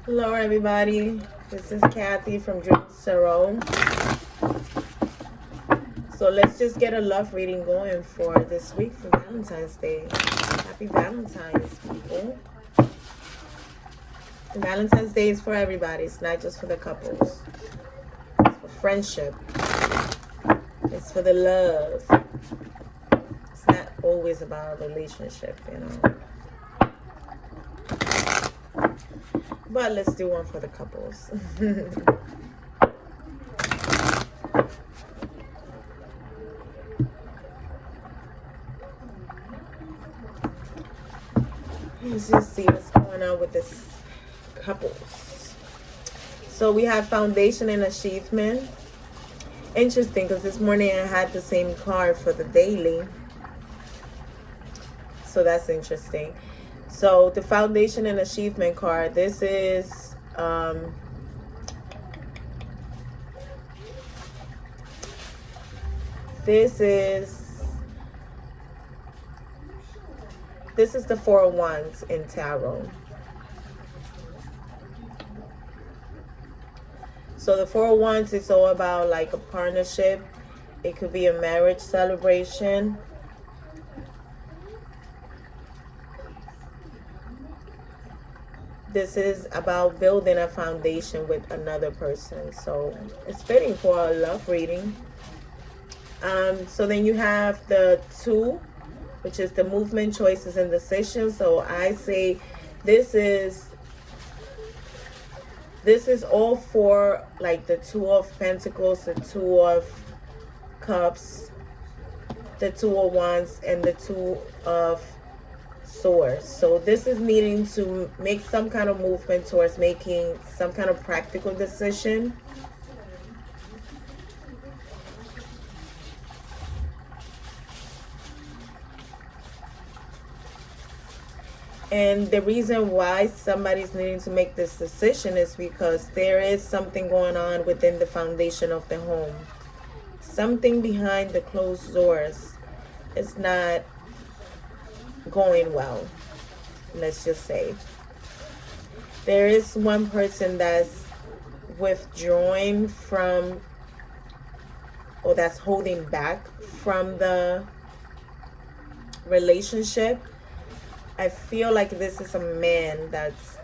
Hello, everybody. This is Kathy from Dream Tarot. So let's just get a love reading going for this week for Valentine's Day. Happy Valentine's, people. Valentine's Day is for everybody. It's not just for the couples. It's for friendship. It's for the love. It's not always about a relationship, you know. But let's do one for the couples. Let's just see what's going on with this couples. So we have foundation and achievement. Interesting, because this morning I had the same card for the daily. So that's interesting. So the foundation and achievement card, this is the Four of Wands in tarot. So the Four of Wands is all about like a partnership. It could be a marriage celebration. This is about building a foundation with another person. So it's fitting for a love reading. So then you have the Two, which is the movement, choices, and decisions. So I say this is all for like the Two of Pentacles, the Two of Cups, the Two of Wands, and the Two of Swords. So this is needing to make some kind of movement towards making some kind of practical decision. And the reason why somebody's needing to make this decision is because there is something going on within the foundation of the home. Something behind the closed doors is not going well, let's just say. There is one person that's withdrawing from, or that's holding back from the relationship. I feel like this is a man that's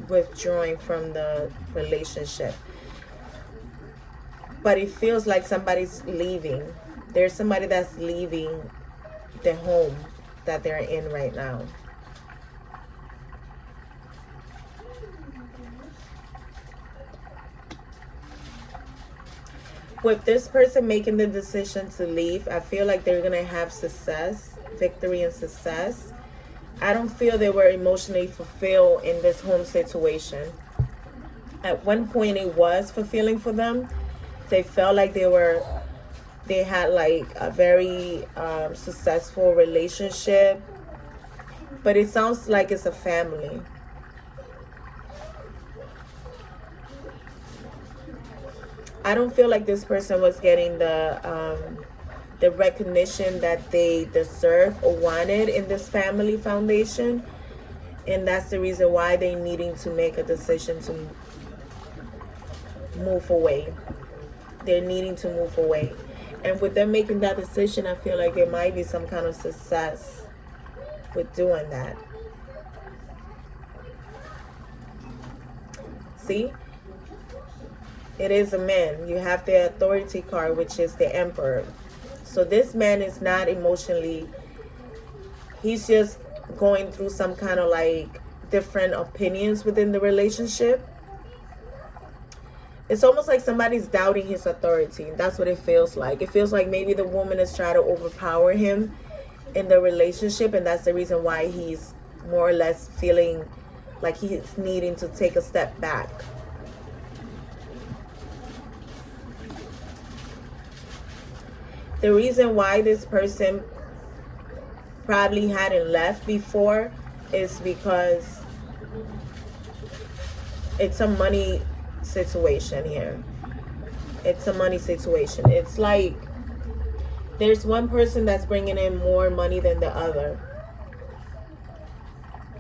withdrawing from the relationship. But it feels like somebody's leaving. There's somebody that's leaving the home that they're in right now. With this person making the decision to leave, I feel like they're going to have success, victory and success. I don't feel they were emotionally fulfilled in this home situation. At one point it was fulfilling for them. They felt like they had like a very successful relationship. But it sounds like it's a family. I don't feel like this person was getting the recognition that they deserve or wanted in this family foundation. And that's the reason why they're needing to make a decision to move away. They're needing to move away. And with them making that decision, I feel like there might be some kind of success with doing that. See? It is a man. You have the authority card, which is the Emperor. So this man is not emotionally, he's just going through some kind of like different opinions within the relationship. It's almost like somebody's doubting his authority. That's what it feels like. It feels like maybe the woman is trying to overpower him in the relationship, and that's the reason why he's more or less feeling like he's needing to take a step back. The reason why this person probably hadn't left before is because it's a money situation here. It's a money situation. It's like there's one person that's bringing in more money than the other.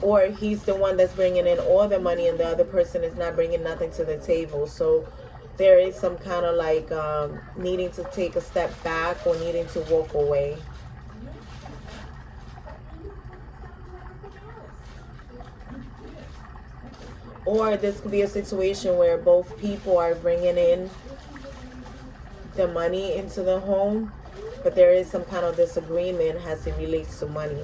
or he's the one that's bringing in all the money and the other person is not bringing nothing to the table. So there is some kind of like needing to take a step back or needing to walk away. Or this could be a situation where both people are bringing in the money into the home, but there is some kind of disagreement as it relates to money.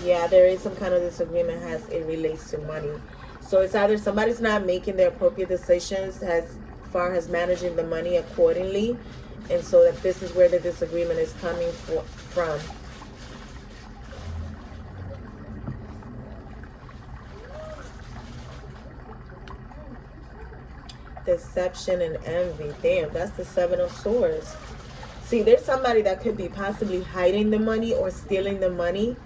Yeah, there is some kind of disagreement as it relates to money. So it's either somebody's not making the appropriate decisions as far as managing the money accordingly, and so that this is where the disagreement is coming from. Deception and envy. Damn, that's the Seven of Swords. See, there's somebody that could be possibly hiding the money or stealing the money.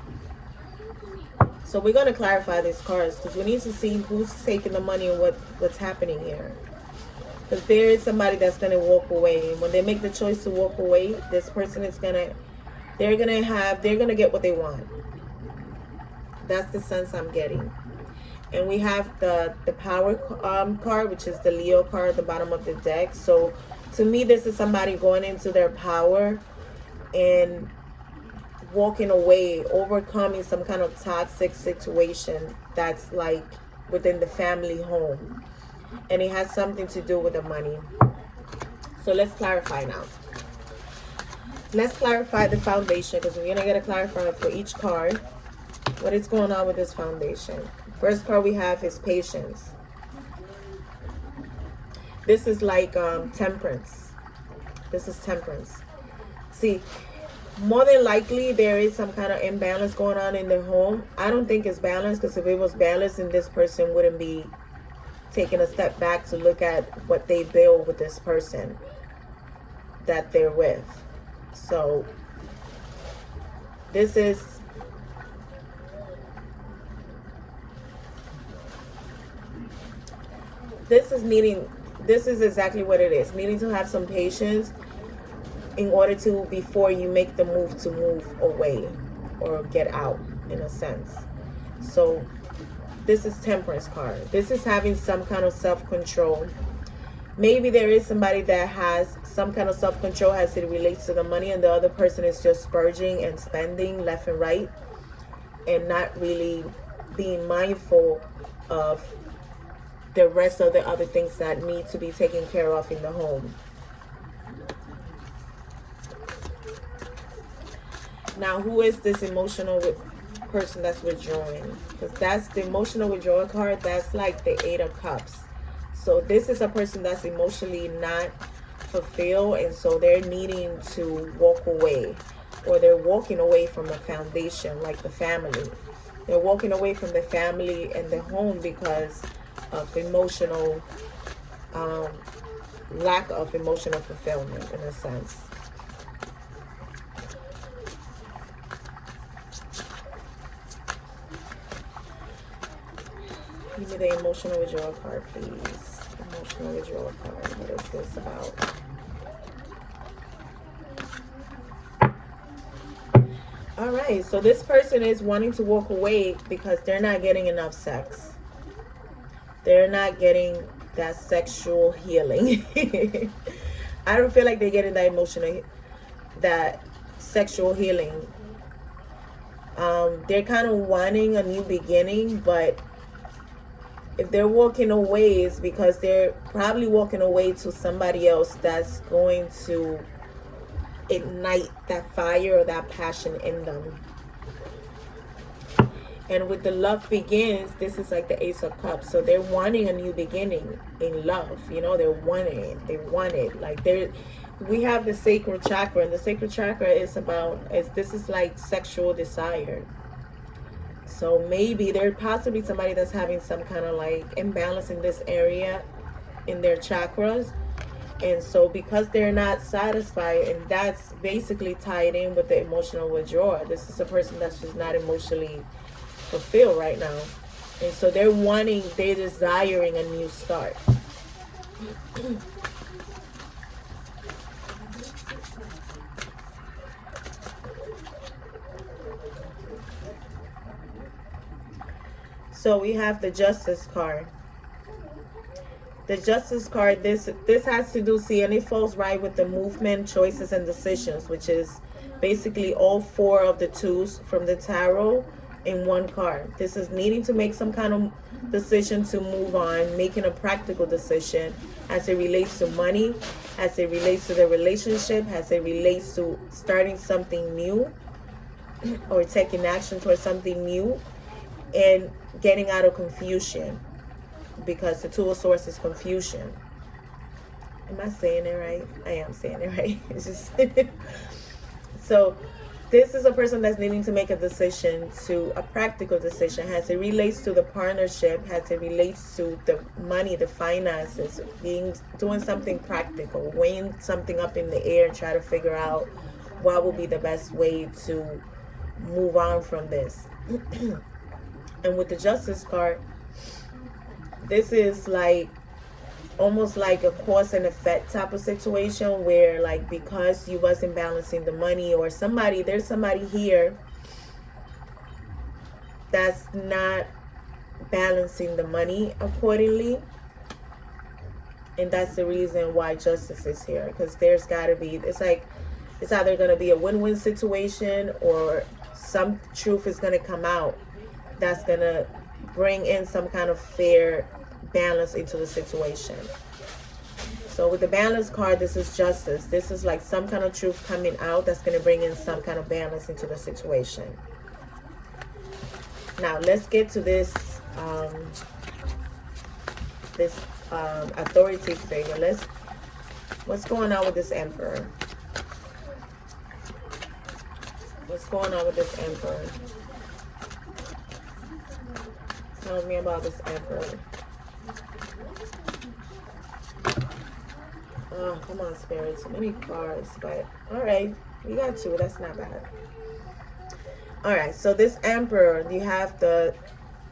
So we're going to clarify these cards because we need to see who's taking the money and what's happening here. Because there is somebody that's going to walk away. And when they make the choice to walk away, this person is going to, they're going to get what they want. That's the sense I'm getting. And we have the power card, which is the Leo card at the bottom of the deck. So to me, this is somebody going into their power and walking away, overcoming some kind of toxic situation that's like within the family home. And it has something to do with the money. So let's clarify now. Let's clarify the foundation because we're going to get a clarifier for each card. What is going on with this foundation? First card we have is patience. This is like temperance. This is temperance. See, more than likely there is some kind of imbalance going on in their home. I don't think it's balanced because if it was balanced, then this person wouldn't be taking a step back to look at what they build with this person that they're with. So this is this is exactly what it is. Needing to have some patience in order to, before you make the move to move away or get out, in a sense. So this is temperance card. This is having some kind of self-control. Maybe there is somebody that has some kind of self-control as it relates to the money, and the other person is just splurging and spending left and right and not really being mindful of the rest of the other things that need to be taken care of in the home. Now, who is this emotional person that's withdrawing? Because that's the emotional withdrawal card. That's like the Eight of Cups. So this is a person that's emotionally not fulfilled, and so they're needing to walk away, or they're walking away from a foundation like the family. They're walking away from the family and the home because of emotional lack of emotional fulfillment, in a sense. Give me the emotional withdrawal card, please. Emotional withdrawal card. What is this about? All right, so this person is wanting to walk away because they're not getting enough sex. They're not getting that sexual healing. I don't feel like they're getting that emotional, that sexual healing. They're kind of wanting a new beginning, but if they're walking away, it's because they're probably walking away to somebody else that's going to ignite that fire or that passion in them. And with the love begins, this is like the Ace of Cups. So they're wanting a new beginning in love. You know, they're wanting it. They want it. Like we have the sacral chakra, and the sacral chakra is this is like sexual desire. So maybe there's possibly somebody that's having some kind of like imbalance in this area in their chakras. And so because they're not satisfied, and that's basically tied in with the emotional withdrawal. This is a person that's just not emotionally fulfilled right now. And so they're desiring a new start. So we have the Justice card. The Justice card, this has to do, see, and it falls right with the movement, choices, and decisions, which is basically all 4 of the twos from the tarot in one card. This is needing to make some kind of decision to move on, making a practical decision as it relates to money, as it relates to the relationship, as it relates to starting something new or taking action towards something new, and getting out of confusion, because the Two of Swords is confusion. Am I saying it right? I am saying it right. It's just so this is a person that's needing to make a decision, to a practical decision, as it relates to the partnership, as it relates to the money, the finances, doing something practical, weighing something up in the air and try to figure out what will be the best way to move on from this. And with the Justice card, this is like almost like a cause and effect type of situation, where like because you wasn't balancing the money, or there's somebody here that's not balancing the money accordingly, and that's the reason why Justice is here. Because there's got to be, it's either going to be a win-win situation, or some truth is going to come out that's going to bring in some kind of fair balance into the situation. So with the Balance card, this is Justice. This is like some kind of truth coming out that's going to bring in some kind of balance into the situation. Now let's get to this authority figure. What's going on with this Emperor? What's going on with this Emperor? Tell me about this Emperor. Oh, come on, Spirit. So many cards, but all right. We got 2. That's not bad. All right. So this Emperor, you have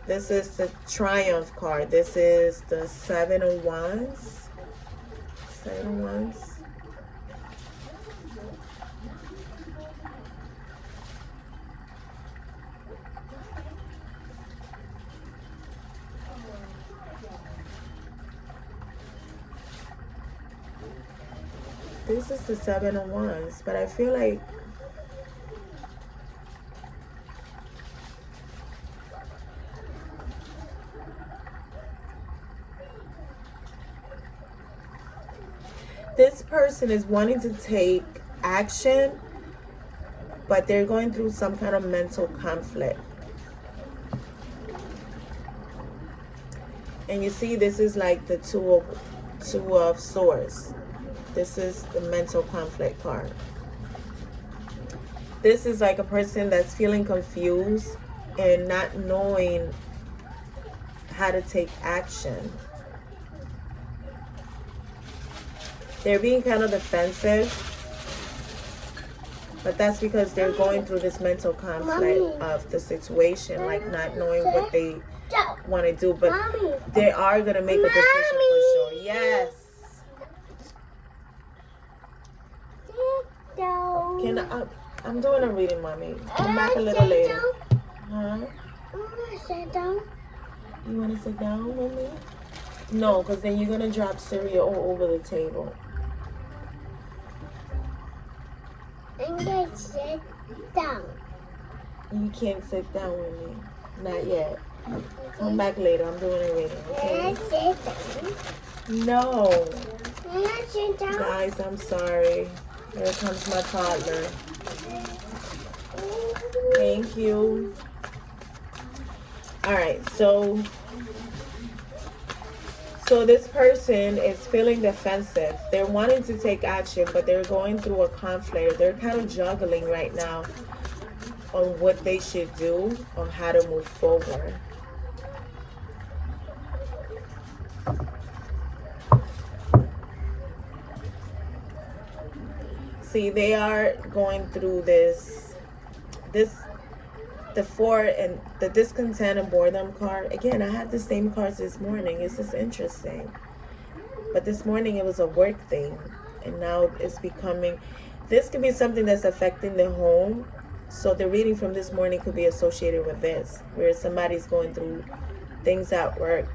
this is the Triumph card. This is the 7 of Wands. 7 of Wands. This is the 7 of Wands, but I feel like this person is wanting to take action, but they're going through some kind of mental conflict. And you see, this is like the two of Swords. This is the mental conflict card. This is like a person that's feeling confused and not knowing how to take action. They're being kind of defensive, but that's because they're going through this mental conflict of the situation, like not knowing what they want to do, but they are going to make a decision for sure. Yes. I'm doing a reading, Mommy. Come back a little later. Huh? I want to sit down. You want to sit down with me? No, because then you're going to drop cereal all over the table. I'm going to sit down. You can't sit down with me. Not yet. Come back later. I'm doing a reading. Okay? Can I sit down? No. Can I sit down? Guys, I'm sorry. Here comes my toddler. Thank you. All right, so this person is feeling defensive. They're wanting to take action, but they're going through a conflict. They're kind of juggling right now on what they should do, on how to move forward. See, they are going through the 4 and the Discontent and Boredom card. Again, I had the same cards this morning. It's just interesting. But this morning it was a work thing. And now it's becoming, this could be something that's affecting the home. So the reading from this morning could be associated with this, where somebody's going through things at work,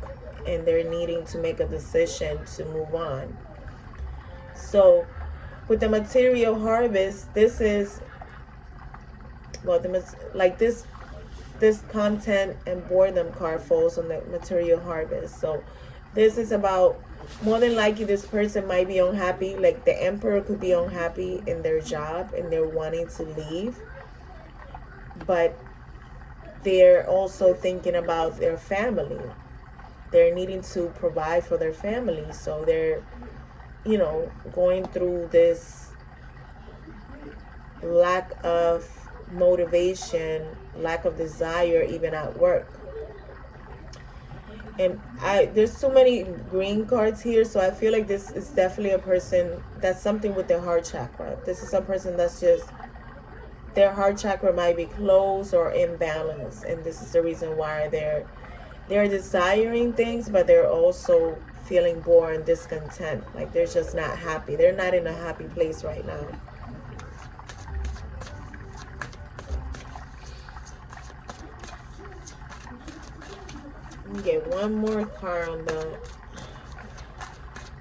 and they're needing to make a decision to move on. So with the material harvest, this is, well, like this content and boredom card falls on the material harvest. So this is about, more than likely this person might be unhappy. Like the emperor could be unhappy in their job and they're wanting to leave, but they're also thinking about their family. They're needing to provide for their family, so they're, going through this lack of motivation, lack of desire, even at work. And there's too many green cards here, so I feel like this is definitely a person that's something with their heart chakra. This is a person that's just, their heart chakra might be closed or imbalanced, and this is the reason why they're desiring things, but they're also feeling bored and discontent. Like they're just not happy. They're not in a happy place right now. Get one more card on the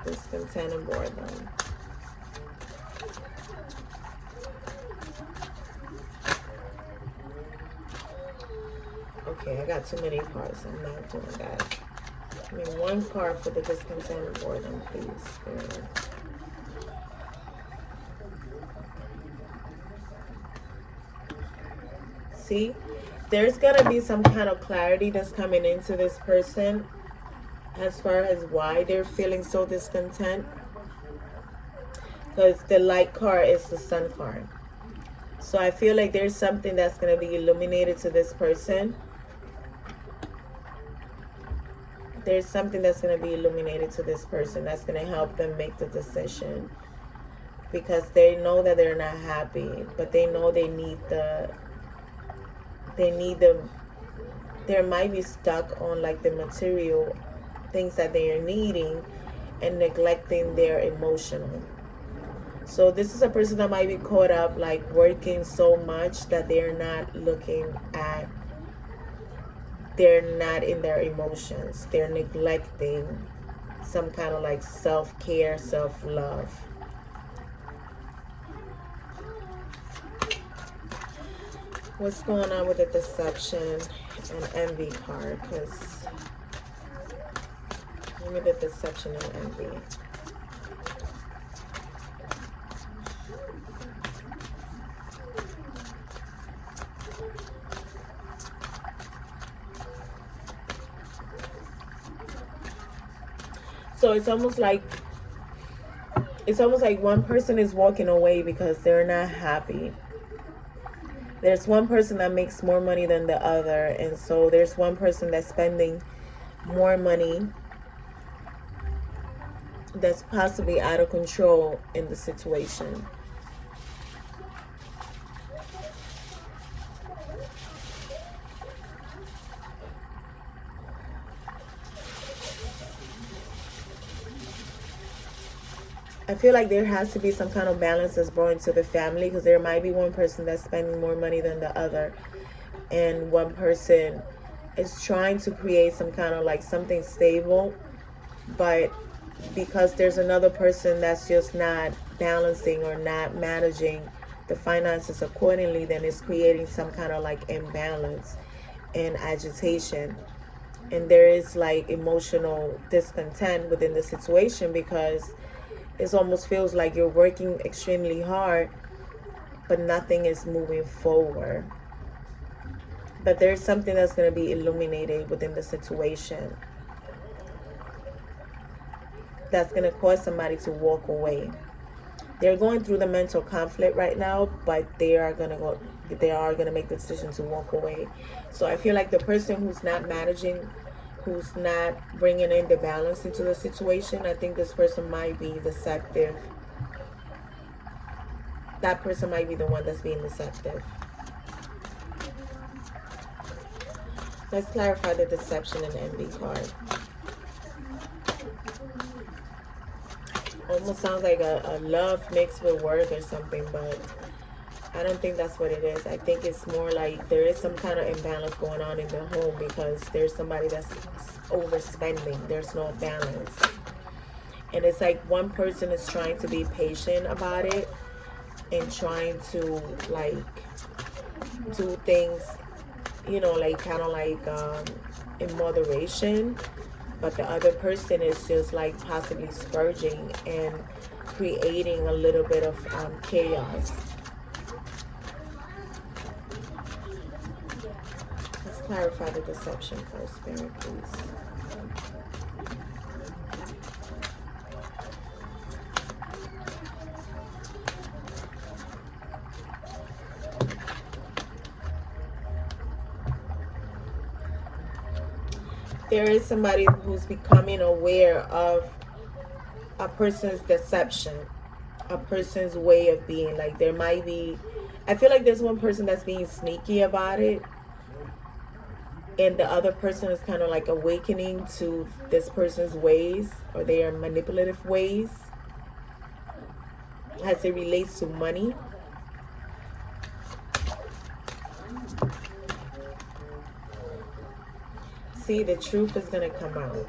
discontent and boredom. Okay, I got too many cards. I'm not doing that. I mean, one card for the discontent and boredom, please. See? There's going to be some kind of clarity that's coming into this person as far as why they're feeling so discontent. Because the light card is the sun card. So I feel like there's something that's going to be illuminated to this person. There's something that's going to be illuminated to this person that's going to help them make the decision. Because they know that they're not happy, but they know they need they might be stuck on like the material things that they are needing and neglecting their emotional. So this is a person that might be caught up like working so much that they're not in their emotions. They're neglecting some kind of like self-care, self-love. What's going on with the deception and envy card? Because give me the deception and envy. So it's almost like one person is walking away because they're not happy. There's one person that makes more money than the other, and so there's one person that's spending more money that's possibly out of control in the situation. I feel like there has to be some kind of balance that's brought into the family, because there might be one person that's spending more money than the other, and one person is trying to create some kind of like something stable, but because there's another person that's just not balancing or not managing the finances accordingly, then it's creating some kind of like imbalance and agitation. And there is like emotional discontent within the situation, because it almost feels like you're working extremely hard, but nothing is moving forward. But there's something that's going to be illuminated within the situation that's going to cause somebody to walk away. They're going through the mental conflict right now, but they are going to make the decision to walk away. So I feel like the person who's not managing, who's not bringing in the balance into the situation, I think this person might be deceptive. That person might be the one that's being deceptive. Let's clarify the deception and envy card. Almost sounds like a love mixed with work or something, but I don't think that's what it is. I think it's more like there is some kind of imbalance going on in the home because there's somebody that's overspending. There's no balance. And it's like one person is trying to be patient about it and trying to like do things, you know, like kind of like in moderation, but the other person is just like possibly splurging and creating a little bit of chaos. Let's clarify the deception first, Spirit, please. There is somebody who's becoming aware of a person's deception, a person's way of being. Like there might be, I feel like there's one person that's being sneaky about it, and the other person is kind of like awakening to this person's ways or their manipulative ways as it relates to money. See, the truth is going to come out.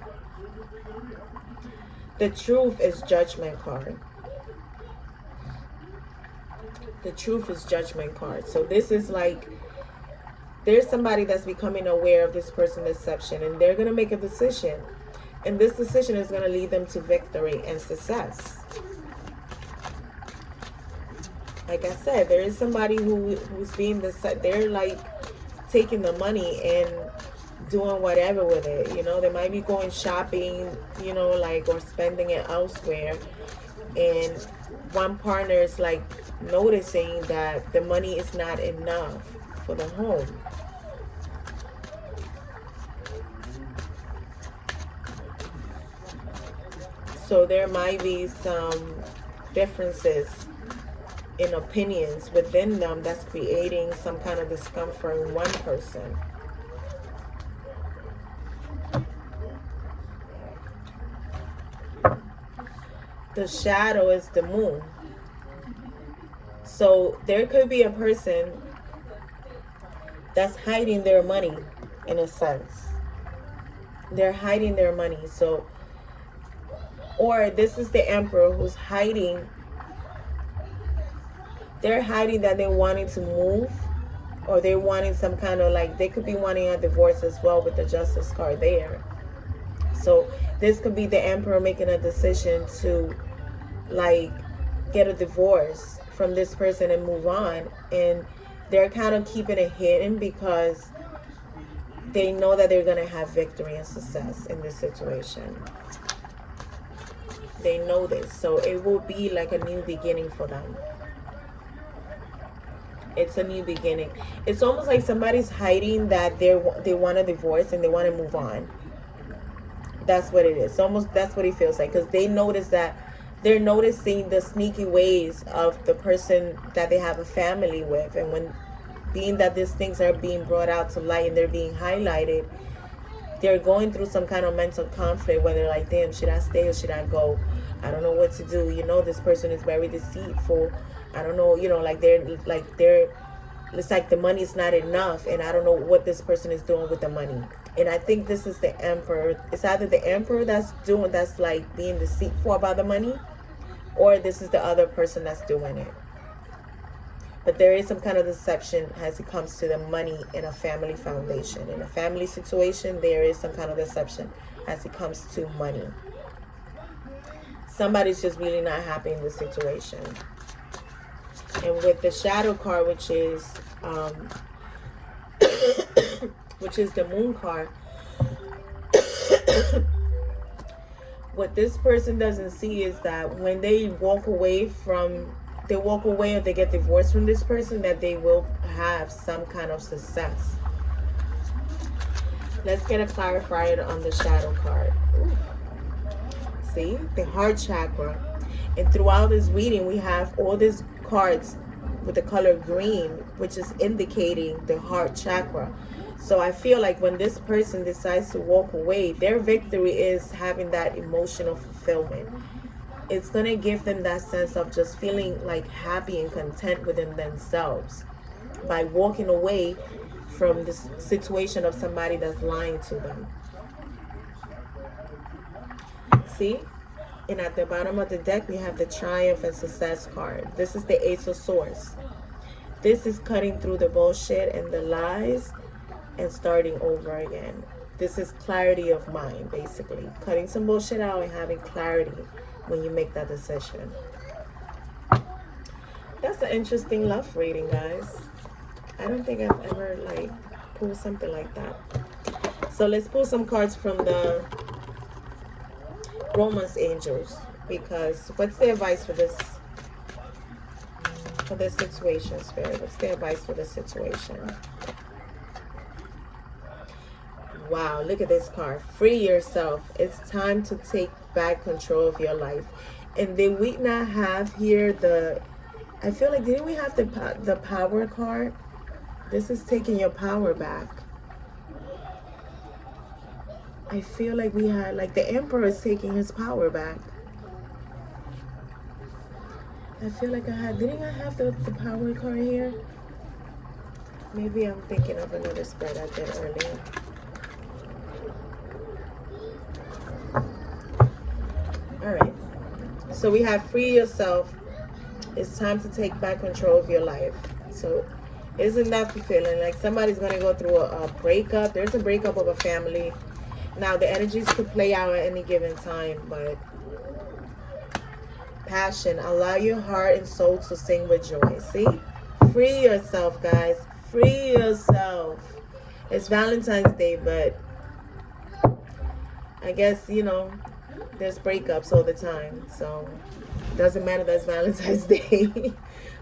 The truth is judgment card. The truth is judgment card. So this is like, there's somebody that's becoming aware of this person's deception, and they're going to make a decision. And this decision is going to lead them to victory and success. Like I said, there is somebody who's being they're like taking the money and doing whatever with it. You know, they might be going shopping, you know, like, or spending it elsewhere. And one partner is like noticing that the money is not enough for the home. So there might be some differences in opinions within them that's creating some kind of discomfort in one person. The shadow is the moon. So there could be a person that's hiding their money in a sense. They're hiding their money. So, or this is the emperor who's hiding. They're hiding that they're wanting to move, or they're wanting some kind of like, they could be wanting a divorce as well with the justice card there. So this could be the emperor making a decision to like get a divorce from this person and move on. And they're kind of keeping it hidden because they know that they're going to have victory and success in this situation. They know this. So it will be like a new beginning for them. It's a new beginning. It's almost like somebody's hiding that they want a divorce and they want to move on. That's what it is. Almost that's what it feels like, because they notice that they're noticing the sneaky ways of the person that they have a family with. And when being that these things are being brought out to light and they're being highlighted, they're going through some kind of mental conflict where they're like, damn, should I stay or should I go? I don't know what to do. You know, this person is very deceitful. I don't know, you know, it's like the money's not enough, and I don't know what this person is doing with the money. And I think this is the emperor. It's either the emperor that's like being deceitful about the money, or this is the other person that's doing it. But there is some kind of deception as it comes to the money in a family foundation. In a family situation, there is some kind of deception as it comes to money. Somebody's just really not happy in the situation. And with the shadow card, which is the moon card, what this person doesn't see is that when they walk away or they get divorced from this person, that they will have some kind of success. Let's get a clarifier on the shadow card. Ooh. See, the heart chakra. And throughout this reading, we have all these cards with the color green, which is indicating the heart chakra. So I feel like when this person decides to walk away, their victory is having that emotional fulfillment. it's going to give them that sense of just feeling like happy and content within themselves by walking away from this situation of somebody that's lying to them. See? And at the bottom of the deck, we have the Triumph and Success card. This is the Ace of Swords. This is cutting through the bullshit and the lies and starting over again. This is clarity of mind, basically. Cutting some bullshit out and having clarity when you make that decision. That's an interesting love reading, guys. I don't think I've ever, like, pulled something like that. So let's pull some cards from the Romance Angels, because what's the advice for this situation, Spirit? What's the advice for this situation? Wow, look at this card. Free yourself. It's time to take back control of your life. And did we not have here the, I feel like, didn't we have the power card? This is taking your power back. I feel like we had, like, the Emperor is taking his power back. I feel like didn't I have the power card here? Maybe I'm thinking of another spread I did earlier. Alright. So we have free yourself. It's time to take back control of your life. So isn't that fulfilling? Like, somebody's going to go through a breakup. There's a breakup of a family. Now, the energies could play out at any given time, but passion. Allow your heart and soul to sing with joy. See? Free yourself, guys. Free yourself. It's Valentine's Day, but I guess, you know, there's breakups all the time. So it doesn't matter that's Valentine's Day.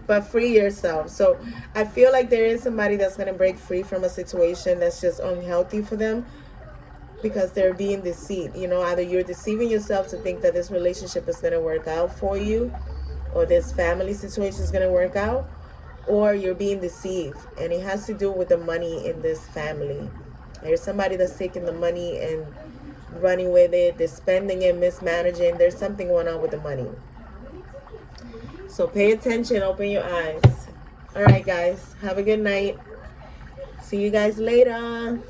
But free yourself. So I feel like there is somebody that's going to break free from a situation that's just unhealthy for them, because they're being deceived. You know, either you're deceiving yourself to think that this relationship is going to work out for you, or this family situation is going to work out, or you're being deceived. And it has to do with the money in this family. There's somebody that's taking the money and running with it. They're spending it, mismanaging. There's something going on with the money. So pay attention. Open your eyes. All right, guys. Have a good night. See you guys later.